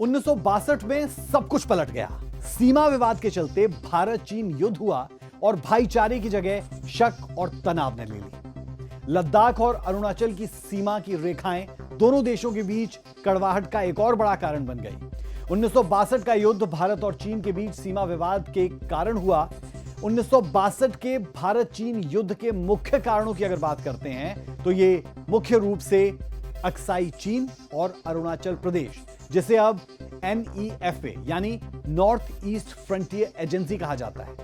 1962 में सब कुछ पलट गया। सीमा विवाद के चलते भारत चीन युद्ध हुआ और भाईचारे की जगह शक और तनाव ने ले ली। लद्दाख और अरुणाचल की सीमा की रेखाएं दोनों देशों के बीच कड़वाहट का एक और बड़ा कारण बन गई। 1962 का युद्ध भारत और चीन के बीच सीमा विवाद के कारण हुआ। 1962 के भारत चीन युद्ध के मुख्य कारणों की अगर बात करते हैं तो ये मुख्य रूप से अक्साई चीन और अरुणाचल प्रदेश, जिसे अब NEFA यानी नॉर्थ ईस्ट फ्रंटियर एजेंसी कहा जाता है,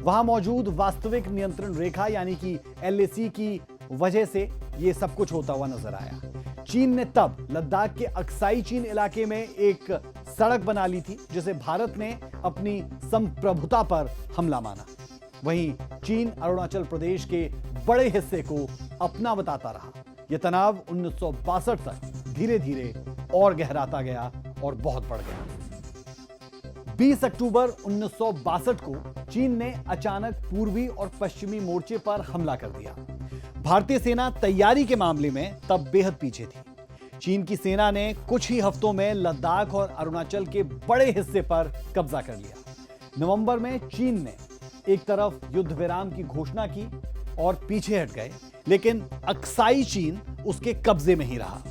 वहां मौजूद वास्तविक नियंत्रण रेखा यानी कि LAC की वजह से यह सब कुछ होता हुआ नजर आया। चीन ने तब लद्दाख के अक्साई चीन इलाके में एक सड़क बना ली थी, जिसे भारत ने अपनी संप्रभुता पर हमला माना। वहीं चीन अरुणाचल प्रदेश के बड़े हिस्से को अपना बताता रहा। यह तनाव 1962 तक धीरे धीरे और गहराता गया और बहुत बढ़ गया। 20 अक्टूबर 1962 को चीन ने अचानक पूर्वी और पश्चिमी मोर्चे पर हमला कर दिया। भारतीय सेना तैयारी के मामले में तब बेहद पीछे थी। चीन की सेना ने कुछ ही हफ्तों में लद्दाख और अरुणाचल के बड़े हिस्से पर कब्जा कर लिया। नवंबर में चीन ने एक तरफ युद्ध विराम की घोषणा की और पीछे हट गए, लेकिन अक्साई चीन उसके कब्जे में ही रहा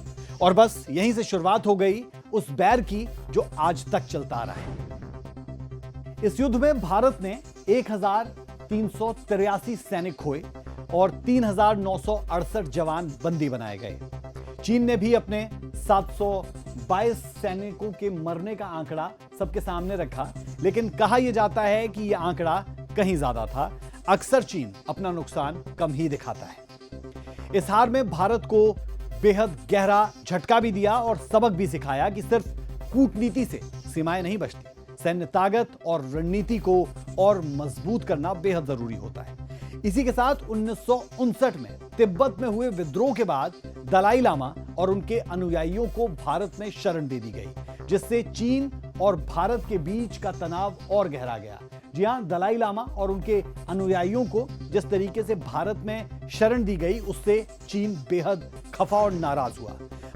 और बस यहीं से शुरुआत हो गई उस बैर की जो आज तक चलता आ रहा है। इस युद्ध में भारत ने 1383 सैनिक खोए और 3968 जवान बंदी बनाए गए। चीन ने भी अपने 722 सैनिकों के मरने का आंकड़ा सबके सामने रखा, लेकिन कहा यह जाता है कि यह आंकड़ा कहीं ज्यादा था। अक्सर चीन अपना नुकसान कम ही दिखाता है। इस हार में भारत को बेहद गहरा झटका भी दिया और सबक भी सिखाया कि सिर्फ कूटनीति से सीमाएं नहीं बचती, सैन्य ताकत और रणनीति को और मजबूत करना बेहद जरूरी होता है। इसी के साथ 1959 में तिब्बत में हुए विद्रोह के बाद दलाई लामा और उनके अनुयायियों को भारत में शरण दे दी गई, जिससे चीन और भारत के बीच का तनाव और गहरा गया। जी हां, दलाई लामा और उनके अनुयायियों को जिस तरीके से भारत में शरण दी गई, उससे चीन बेहद खफा और नाराज हुआ।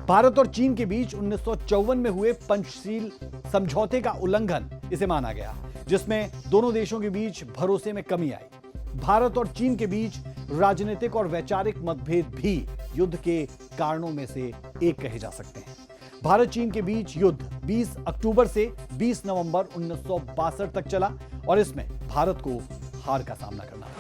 भारत और चीन के बीच 1954 में हुए पंचशील समझौते का उल्लंघन इसे माना गया, जिसमें दोनों देशों के बीच भरोसे में कमी आई। भारत और चीन के बीच राजनीतिक और वैचारिक मतभेद भी युद्ध के कारणों में से एक कहे जा सकते हैं। भारत चीन के बीच युद्ध 20 अक्टूबर से 20 नवंबर 1962 तक चला और इसमें भारत को हार का सामना करना था।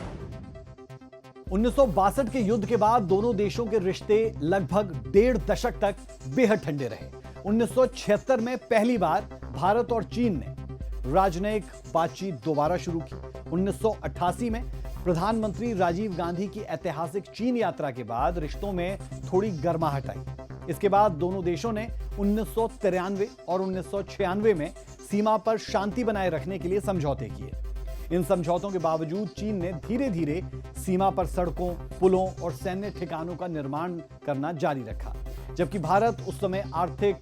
1962 के युद्ध के बाद दोनों देशों के रिश्ते लगभग 1.5 दशक तक बेहद ठंडे रहे। 1976 में पहली बार भारत और चीन ने राजनयिक बातचीत दोबारा शुरू की। 1988 में प्रधानमंत्री राजीव गांधी की ऐतिहासिक चीन यात्रा के बाद रिश्तों में थोड़ी गर्माहट आई। इसके बाद दोनों देशों ने 1993 और 1996 में सीमा पर शांति बनाए रखने के लिए समझौते किए। इन समझौतों के बावजूद चीन ने धीरे धीरे सीमा पर सड़कों, पुलों और सैन्य ठिकानों का निर्माण करना जारी रखा, जबकि भारत उस समय आर्थिक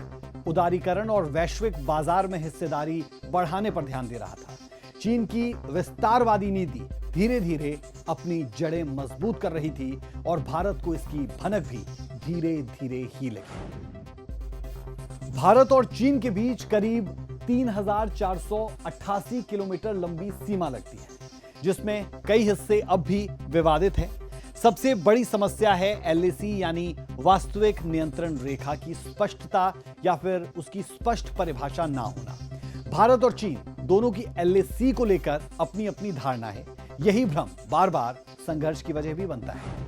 उदारीकरण और वैश्विक बाजार में हिस्सेदारी बढ़ाने पर ध्यान दे रहा था। चीन की विस्तारवादी नीति धीरे धीरे अपनी जड़ें मजबूत कर रही थी और भारत को इसकी भनक भी धीरे धीरे ही लगी। भारत और चीन के बीच करीब 3488 किलोमीटर लंबी सीमा लगती है, जिसमें कई हिस्से अब भी विवादित हैं। सबसे बड़ी समस्या है LAC यानी वास्तविक नियंत्रण रेखा की स्पष्टता या फिर उसकी स्पष्ट परिभाषा ना होना। भारत और चीन दोनों की LAC को लेकर अपनी अपनी धारणा है। यही भ्रम बार बार संघर्ष की वजह भी बनता है।